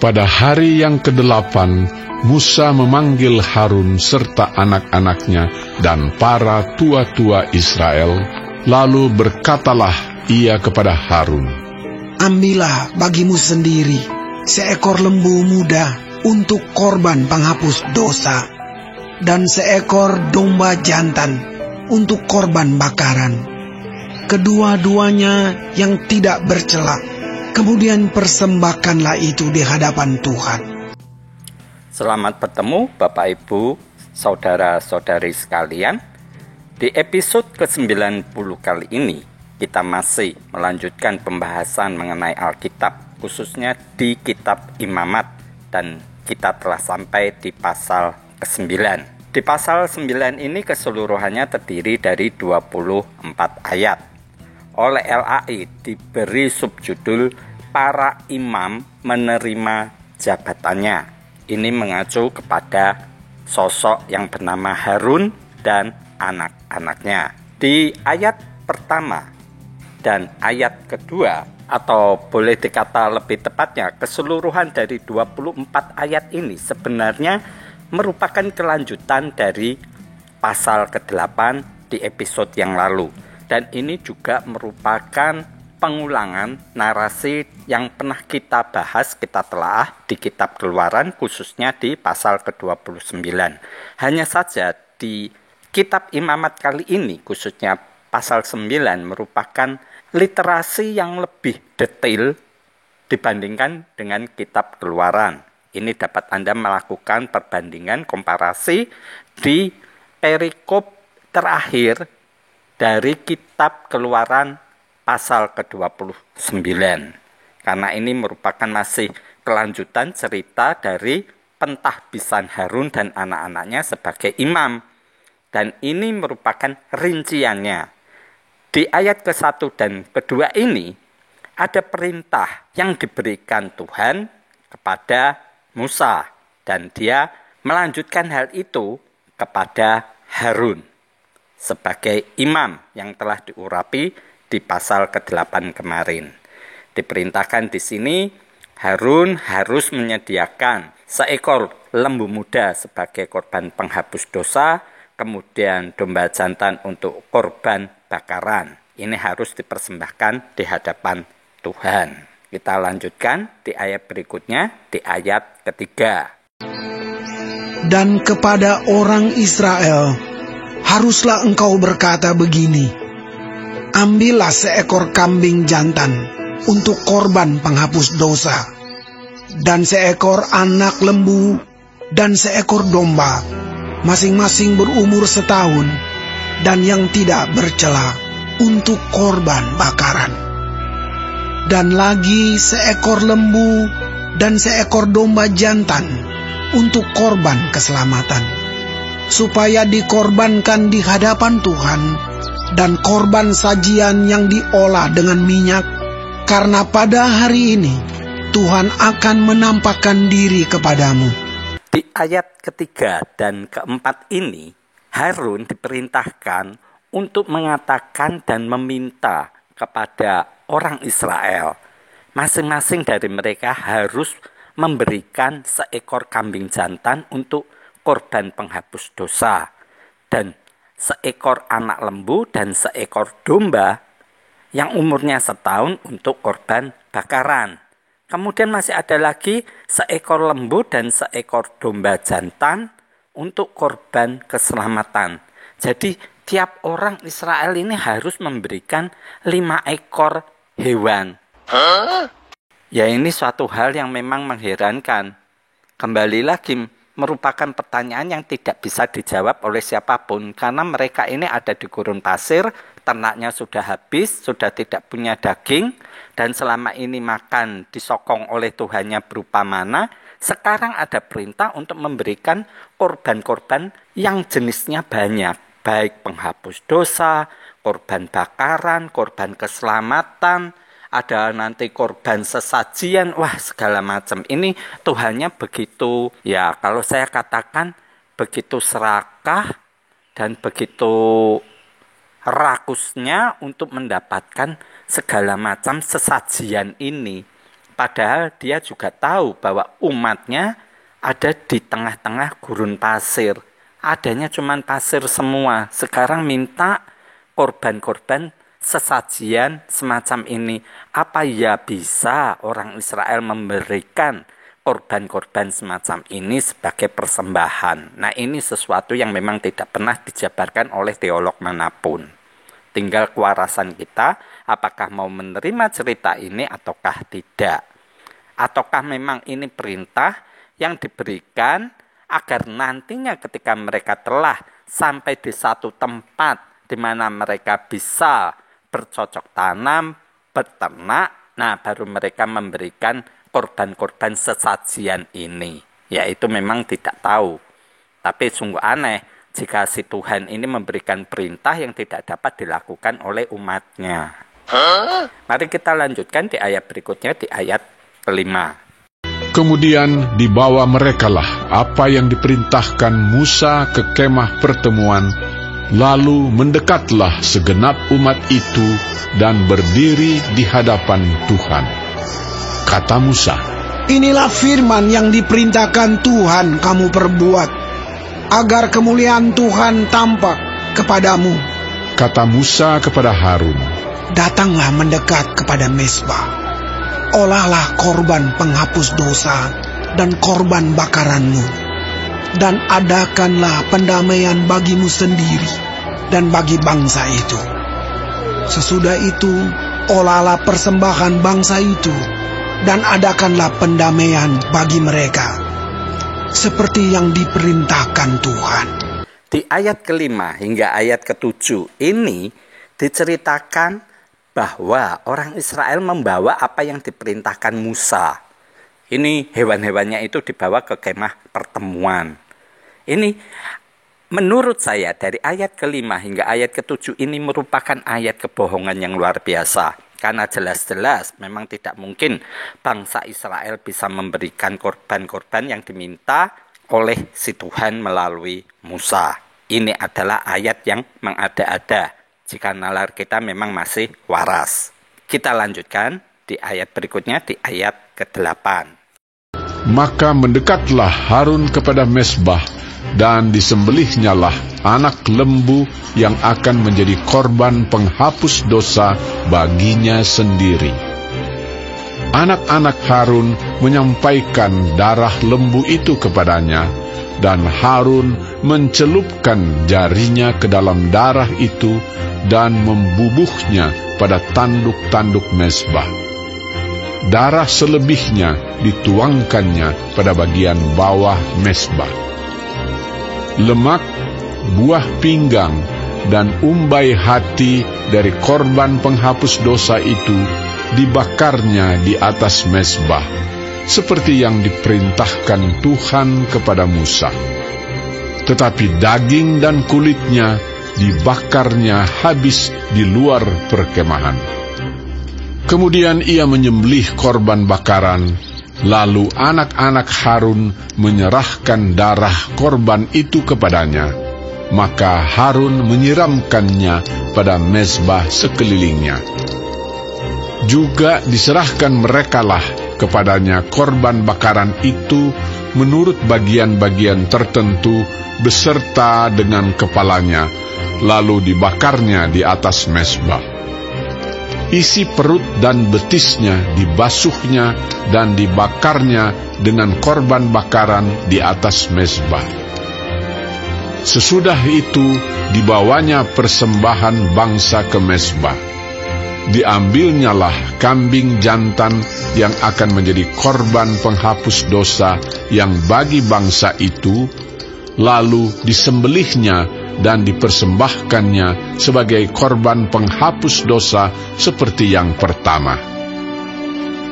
Pada hari yang ke-8, Musa memanggil Harun serta anak-anaknya dan para tua-tua Israel, lalu berkatalah ia kepada Harun, "Ambillah bagimu sendiri seekor lembu muda untuk korban penghapus dosa, dan seekor domba jantan untuk korban bakaran, kedua-duanya yang tidak bercela. Kemudian persembahkanlah itu di hadapan Tuhan." Selamat bertemu Bapak Ibu, saudara-saudari sekalian. Di episode ke-90 kali ini, kita masih melanjutkan pembahasan mengenai Alkitab, khususnya di kitab Imamat, dan kita telah sampai di pasal ke-9. Di pasal 9 ini keseluruhannya terdiri dari 24 ayat. Oleh LAI diberi subjudul "Para Imam Menerima Jabatannya". Ini mengacu kepada sosok yang bernama Harun dan anak-anaknya. Di ayat pertama dan ayat kedua, atau boleh dikata lebih tepatnya, keseluruhan dari 24 ayat ini sebenarnya merupakan kelanjutan dari pasal ke-8 di episode yang lalu. Dan ini juga merupakan pengulangan narasi yang pernah kita bahas, kita telah di kitab Keluaran, khususnya di pasal ke-29. Hanya saja di kitab Imamat kali ini, khususnya pasal 9, merupakan literasi yang lebih detail dibandingkan dengan kitab Keluaran. Ini dapat Anda melakukan perbandingan komparasi di perikop terakhir dari kitab Keluaran pasal ke-29. Karena ini merupakan masih kelanjutan cerita dari pentahbisan Harun dan anak-anaknya sebagai imam. Dan ini merupakan rinciannya. Di ayat ke-1 dan kedua ini, ada perintah yang diberikan Tuhan kepada Musa. Dan dia melanjutkan hal itu kepada Harun sebagai imam yang telah diurapi di pasal ke-8 kemarin. Diperintahkan di sini Harun harus menyediakan seekor lembu muda sebagai korban penghapus dosa, kemudian domba jantan untuk korban bakaran. Ini harus dipersembahkan di hadapan Tuhan. Kita lanjutkan di ayat berikutnya, di ayat ketiga. "Dan kepada orang Israel, haruslah engkau berkata begini, ambillah seekor kambing jantan untuk korban penghapus dosa, dan seekor anak lembu, dan seekor domba, masing-masing berumur setahun, dan yang tidak bercela, untuk korban bakaran. Dan lagi seekor lembu, dan seekor domba jantan, untuk korban keselamatan, supaya dikorbankan di hadapan Tuhan, dan korban sajian yang diolah dengan minyak, karena pada hari ini Tuhan akan menampakkan diri kepadamu." Di ayat ketiga dan keempat ini, Harun diperintahkan untuk mengatakan dan meminta kepada orang Israel, masing-masing dari mereka harus memberikan seekor kambing jantan untuk korban penghapus dosa, dan seekor anak lembu dan seekor domba yang umurnya setahun untuk korban bakaran. Kemudian masih ada lagi seekor lembu dan seekor domba jantan untuk korban keselamatan. Jadi tiap orang Israel ini harus memberikan 5 ekor hewan. Ya, ini suatu hal yang memang mengherankan. Kembali lagi, merupakan pertanyaan yang tidak bisa dijawab oleh siapapun. Karena mereka ini ada di gurun pasir, ternaknya sudah habis, sudah tidak punya daging, dan selama ini makan disokong oleh Tuhannya berupa mana. Sekarang ada perintah untuk memberikan korban-korban yang jenisnya banyak. Baik penghapus dosa, korban bakaran, korban keselamatan, ada nanti korban sesajian, wah segala macam. Ini Tuhannya begitu, ya kalau saya katakan begitu serakah dan begitu rakusnya untuk mendapatkan segala macam sesajian ini. Padahal dia juga tahu bahwa umatnya ada di tengah-tengah gurun pasir. Adanya cuma pasir semua. Sekarang minta korban-korban sesajian semacam ini. Apa ya bisa orang Israel memberikan korban-korban semacam ini sebagai persembahan? Nah, ini sesuatu yang memang tidak pernah dijabarkan oleh teolog manapun. Tinggal kewarasan kita, apakah mau menerima cerita ini ataukah tidak. Ataukah memang ini perintah yang diberikan agar nantinya ketika mereka telah sampai di satu tempat di mana mereka bisa bercocok tanam, beternak, nah baru mereka memberikan korban-korban sesajian ini. Yaitu memang tidak tahu. Tapi sungguh aneh jika si Tuhan ini memberikan perintah yang tidak dapat dilakukan oleh umatnya. Mari kita lanjutkan di ayat berikutnya, di ayat kelima. Kemudian dibawa merekalah apa yang diperintahkan Musa ke kemah pertemuan, lalu mendekatlah segenap umat itu dan berdiri di hadapan Tuhan. Kata Musa, inilah firman yang diperintahkan Tuhan kamu perbuat, agar kemuliaan Tuhan tampak kepadamu. Kata Musa kepada Harun, datanglah mendekat kepada mezbah. Olahlah korban penghapus dosa dan korban bakaranmu, dan adakanlah pendamaian bagimu sendiri dan bagi bangsa itu. Sesudah itu, olahlah persembahan bangsa itu, dan adakanlah pendamaian bagi mereka, seperti yang diperintahkan Tuhan. Di ayat kelima hingga ayat ketujuh ini diceritakan bahwa orang Israel membawa apa yang diperintahkan Musa. Ini hewan-hewannya itu dibawa ke kemah pertemuan. Ini menurut saya dari ayat kelima hingga ayat ketujuh ini merupakan ayat kebohongan yang luar biasa. Karena jelas-jelas memang tidak mungkin bangsa Israel bisa memberikan korban-korban yang diminta oleh si Tuhan melalui Musa. Ini adalah ayat yang mengada-ada jika nalar kita memang masih waras. Kita lanjutkan di ayat berikutnya, di ayat ke-8. Maka mendekatlah Harun kepada mezbah, dan disembelihnyalah anak lembu yang akan menjadi korban penghapus dosa baginya sendiri. Anak-anak Harun menyampaikan darah lembu itu kepadanya, dan Harun mencelupkan jarinya ke dalam darah itu dan membubuhnya pada tanduk-tanduk mezbah. Darah selebihnya dituangkannya pada bagian bawah mezbah. Lemak, buah pinggang, dan umbai hati dari korban penghapus dosa itu dibakarnya di atas mezbah, seperti yang diperintahkan Tuhan kepada Musa. Tetapi daging dan kulitnya dibakarnya habis di luar perkemahan. Kemudian ia menyembelih korban bakaran, lalu anak-anak Harun menyerahkan darah korban itu kepadanya. Maka Harun menyiramkannya pada mezbah sekelilingnya. Juga diserahkan merekalah kepadanya korban bakaran itu menurut bagian-bagian tertentu beserta dengan kepalanya, lalu dibakarnya di atas mezbah. isi perut dan betisnya dibasuhnya dan dibakarnya dengan korban bakaran di atas mezbah. Sesudah itu dibawanya persembahan bangsa ke mezbah. Diambilnyalah kambing jantan yang akan menjadi korban penghapus dosa yang bagi bangsa itu, lalu disembelihnya dan dipersembahkannya sebagai korban penghapus dosa seperti yang pertama.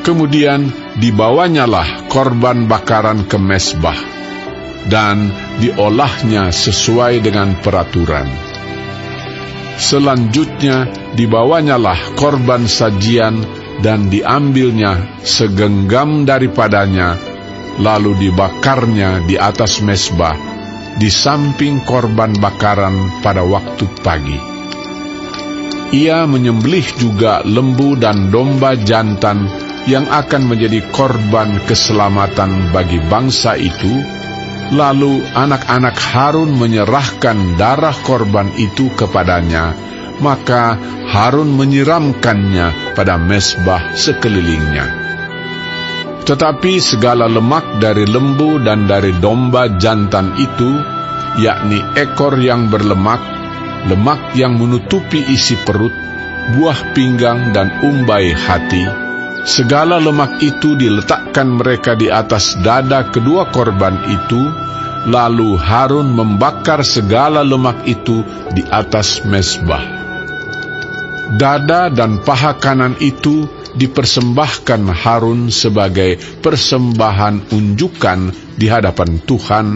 Kemudian dibawanyalah korban bakaran ke mezbah, dan diolahnya sesuai dengan peraturan. Selanjutnya dibawanyalah korban sajian dan diambilnya segenggam daripadanya, lalu dibakarnya di atas mezbah, di samping korban bakaran pada waktu pagi. Ia menyembelih juga lembu dan domba jantan yang akan menjadi korban keselamatan bagi bangsa itu. Lalu anak-anak Harun menyerahkan darah korban itu kepadanya, maka Harun menyiramkannya pada mezbah sekelilingnya. Tetapi segala lemak dari lembu dan dari domba jantan itu, yakni ekor yang berlemak, lemak yang menutupi isi perut, buah pinggang dan umbai hati, segala lemak itu diletakkan mereka di atas dada kedua korban itu, lalu Harun membakar segala lemak itu di atas mezbah. Dada dan paha kanan itu dipersembahkan Harun sebagai persembahan unjukan di hadapan Tuhan,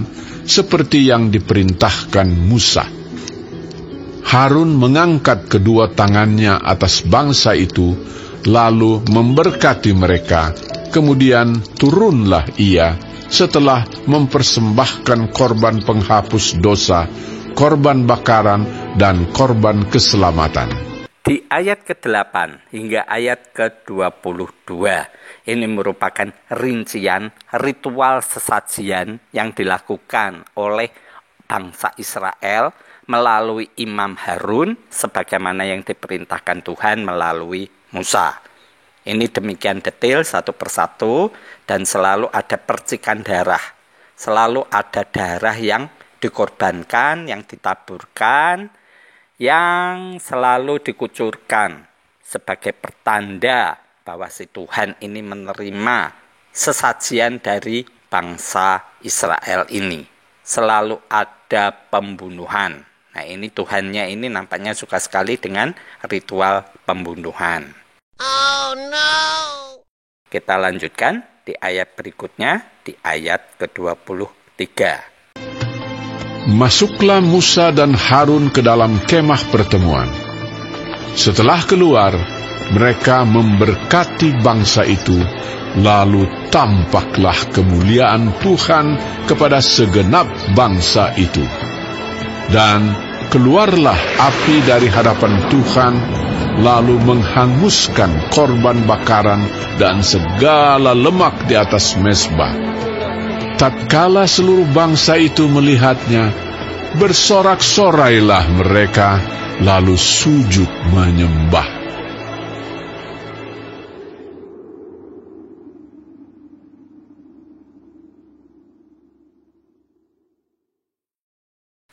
seperti yang diperintahkan Musa. Harun mengangkat kedua tangannya atas bangsa itu, lalu memberkati mereka. Kemudian turunlah ia setelah mempersembahkan korban penghapus dosa, korban bakaran, dan korban keselamatan. Di ayat ke-8 hingga ayat ke-22, ini merupakan rincian ritual sesajian yang dilakukan oleh bangsa Israel melalui Imam Harun, sebagaimana yang diperintahkan Tuhan melalui Musa. Ini demikian detail satu persatu, dan selalu ada percikan darah. Selalu ada darah yang dikorbankan, yang ditaburkan, yang selalu dikucurkan sebagai pertanda bahwa si Tuhan ini menerima sesajian dari bangsa Israel ini. Selalu ada pembunuhan. Nah, ini Tuhannya ini nampaknya suka sekali dengan ritual pembunuhan. Oh no! Kita lanjutkan di ayat berikutnya, di ayat ke-23. Masuklah Musa dan Harun ke dalam kemah pertemuan. Setelah keluar, mereka memberkati bangsa itu, lalu tampaklah kemuliaan Tuhan kepada segenap bangsa itu. Dan keluarlah api dari hadapan Tuhan, lalu menghanguskan korban bakaran dan segala lemak di atas mezbah. Tatkala seluruh bangsa itu melihatnya, bersorak-sorailah mereka, lalu sujud menyembah.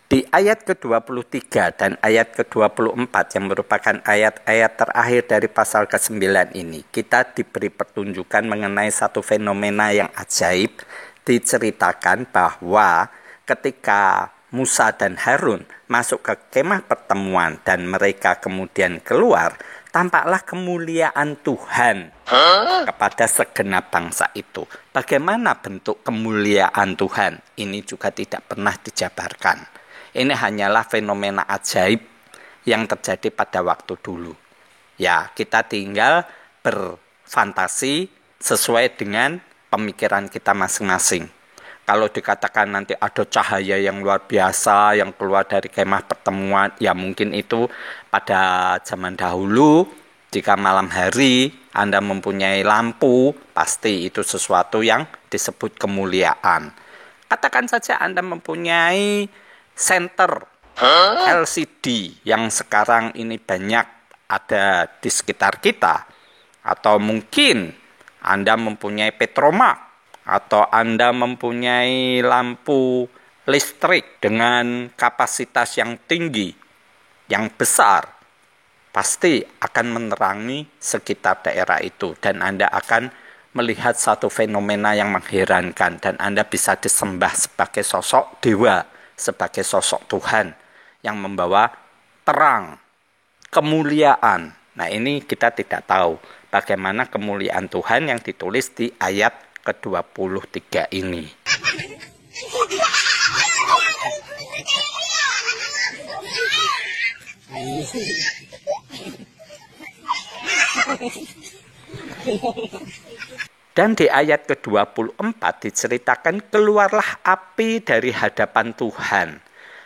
Di ayat ke-23 dan ayat ke-24 yang merupakan ayat-ayat terakhir dari pasal ke-9 ini, kita diberi pertunjukan mengenai satu fenomena yang ajaib. Diceritakan bahwa ketika Musa dan Harun masuk ke kemah pertemuan dan mereka kemudian keluar, tampaklah kemuliaan Tuhan kepada segenap bangsa itu. Bagaimana bentuk kemuliaan Tuhan? Ini juga tidak pernah dijabarkan. Ini hanyalah fenomena ajaib yang terjadi pada waktu dulu. Ya, kita tinggal berfantasi sesuai dengan pemikiran kita masing-masing. Kalau dikatakan nanti ada cahaya yang luar biasa yang keluar dari kemah pertemuan, ya mungkin itu pada zaman dahulu. Jika malam hari Anda mempunyai lampu, pasti itu sesuatu yang disebut kemuliaan. Katakan saja Anda mempunyai senter LCD yang sekarang ini banyak ada di sekitar kita, atau mungkin Anda mempunyai petromak, atau Anda mempunyai lampu listrik dengan kapasitas yang tinggi, yang besar, pasti akan menerangi sekitar daerah itu, dan Anda akan melihat satu fenomena yang mengherankan, dan Anda bisa disembah sebagai sosok dewa, sebagai sosok Tuhan yang membawa terang, kemuliaan. Nah, ini kita tidak tahu bagaimana kemuliaan Tuhan yang ditulis di ayat ke-23 ini. Dan di ayat ke-24 diceritakan, keluarlah api dari hadapan Tuhan.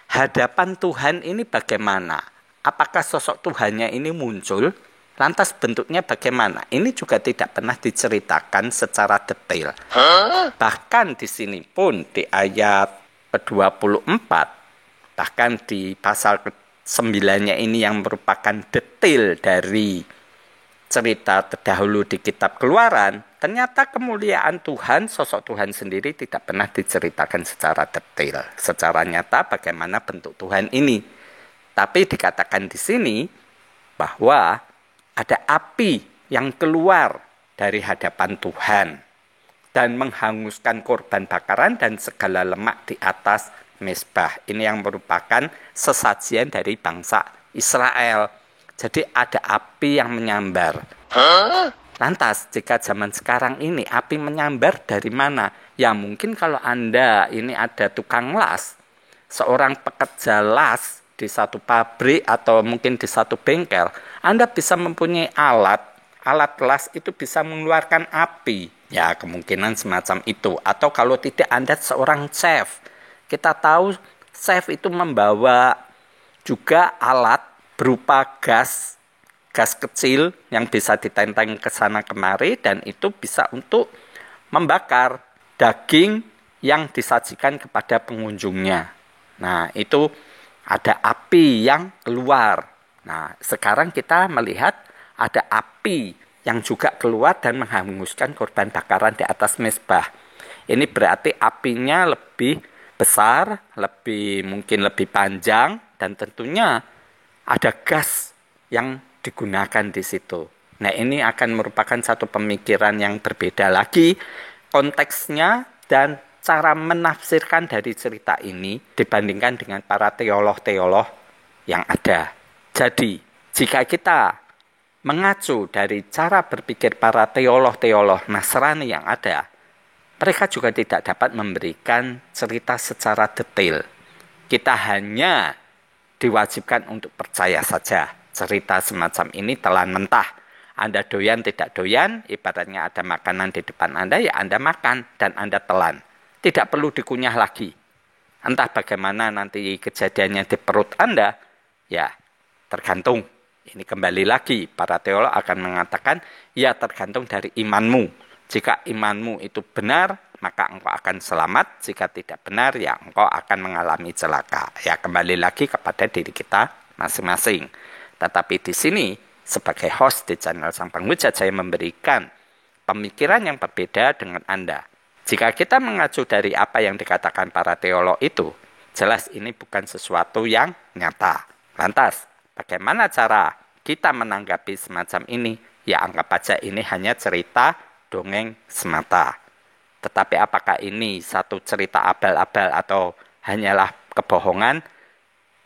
Hadapan Tuhan ini bagaimana? Apakah sosok Tuhannya ini muncul? Lantas bentuknya bagaimana? Ini juga tidak pernah diceritakan secara detail. Bahkan di sini pun di ayat ke-24, bahkan di pasal ke-9-nya ini yang merupakan detail dari cerita terdahulu di kitab Keluaran, ternyata kemuliaan Tuhan, sosok Tuhan sendiri tidak pernah diceritakan secara detail, secara nyata bagaimana bentuk Tuhan ini. Tapi dikatakan di sini bahwa ada api yang keluar dari hadapan Tuhan dan menghanguskan korban bakaran dan segala lemak di atas mezbah. Ini yang merupakan sesajian dari bangsa Israel. Jadi ada api yang menyambar. Lantas jika zaman sekarang ini api menyambar dari mana? Ya mungkin kalau Anda ini ada tukang las, seorang pekerja las di satu pabrik atau mungkin di satu bengkel, Anda bisa mempunyai alat las itu bisa mengeluarkan api. Ya kemungkinan semacam itu. Atau kalau tidak Anda seorang chef. Kita tahu chef itu membawa juga alat berupa gas kecil yang bisa ditenteng ke sana kemari, dan itu bisa untuk membakar daging yang disajikan kepada pengunjungnya. Nah, itu ada api yang keluar. Nah, sekarang kita melihat ada api yang juga keluar dan menghanguskan korban bakaran di atas mezbah. Ini berarti apinya lebih besar, mungkin lebih panjang, dan tentunya ada gas yang digunakan di situ. Nah, ini akan merupakan satu pemikiran yang berbeda lagi konteksnya dan cara menafsirkan dari cerita ini dibandingkan dengan para teolog-teolog yang ada. Jadi, jika kita mengacu dari cara berpikir para teolog-teolog Nasrani yang ada, mereka juga tidak dapat memberikan cerita secara detail. Kita hanya diwajibkan untuk percaya saja. Cerita semacam ini telan mentah. Anda doyan tidak doyan, ibaratnya ada makanan di depan Anda, ya Anda makan dan Anda telan. Tidak perlu dikunyah lagi. Entah bagaimana nanti kejadiannya di perut Anda, ya tergantung. Ini kembali lagi, para teolog akan mengatakan, ya tergantung dari imanmu. Jika imanmu itu benar, maka engkau akan selamat. Jika tidak benar, ya engkau akan mengalami celaka. Ya kembali lagi kepada diri kita masing-masing. Tetapi di sini, sebagai host di channel Sang Penghujat, saya memberikan pemikiran yang berbeda dengan Anda. Jika kita mengacu dari apa yang dikatakan para teolog itu, jelas ini bukan sesuatu yang nyata. Lantas, bagaimana cara kita menanggapi semacam ini? Ya anggap aja ini hanya cerita dongeng semata. Tetapi apakah ini satu cerita abal-abal atau hanyalah kebohongan?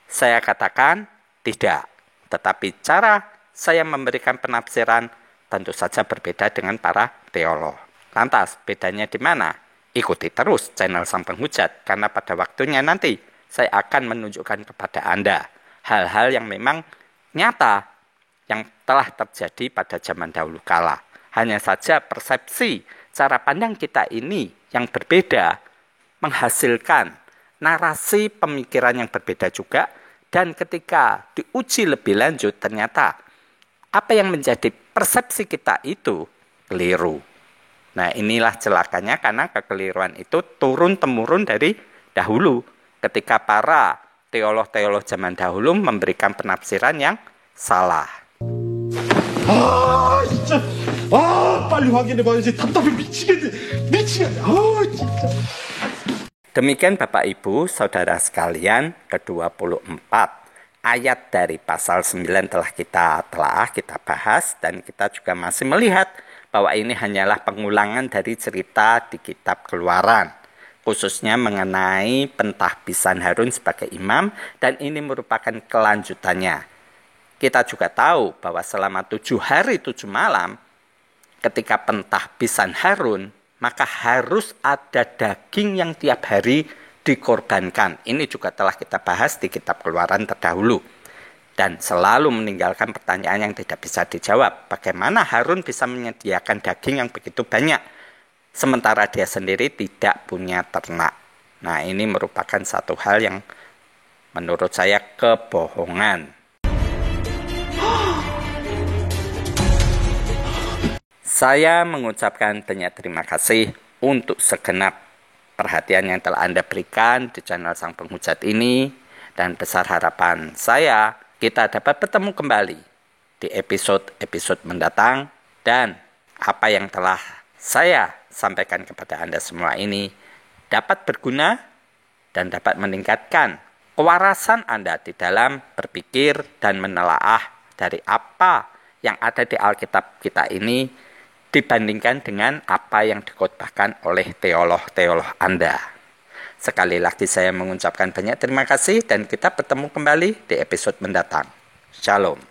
Saya katakan tidak. Tetapi cara saya memberikan penafsiran tentu saja berbeda dengan para teolog. Lantas, bedanya di mana? Ikuti terus channel Sang Penghujat, karena pada waktunya nanti saya akan menunjukkan kepada Anda hal-hal yang memang nyata yang telah terjadi pada zaman dahulu kala. Hanya saja persepsi, cara pandang kita ini yang berbeda menghasilkan narasi pemikiran yang berbeda juga, dan ketika diuji lebih lanjut ternyata apa yang menjadi persepsi kita itu keliru. Nah, inilah celakanya karena kekeliruan itu turun-temurun dari dahulu ketika para teolog-teolog zaman dahulu memberikan penafsiran yang salah. 아, 진짜. 아, 빨리 확인해봐야지. 답답해 미치겠네. 진짜. Demikian Bapak Ibu, Saudara sekalian, ke-24 ayat dari pasal 9 telah kita bahas, dan kita juga masih melihat bahwa ini hanyalah pengulangan dari cerita di kitab Keluaran, khususnya mengenai pentahbisan Harun sebagai imam, dan ini merupakan kelanjutannya. Kita juga tahu bahwa selama 7 hari 7 malam, ketika pentahbisan Harun, maka harus ada daging yang tiap hari dikorbankan. Ini juga telah kita bahas di kitab Keluaran terdahulu. Dan selalu meninggalkan pertanyaan yang tidak bisa dijawab. Bagaimana Harun bisa menyediakan daging yang begitu banyak, sementara dia sendiri tidak punya ternak. Nah, ini merupakan satu hal yang menurut saya kebohongan. Saya mengucapkan banyak terima kasih untuk segenap perhatian yang telah Anda berikan di channel Sang Penghujat ini, dan besar harapan saya kita dapat bertemu kembali di episode-episode mendatang, dan apa yang telah saya sampaikan kepada Anda semua ini dapat berguna dan dapat meningkatkan kewarasan Anda di dalam berpikir dan menelaah dari apa yang ada di Alkitab kita ini dibandingkan dengan apa yang dikhotbahkan oleh teolog-teolog Anda. Sekali lagi saya mengucapkan banyak terima kasih, dan kita bertemu kembali di episode mendatang. Shalom.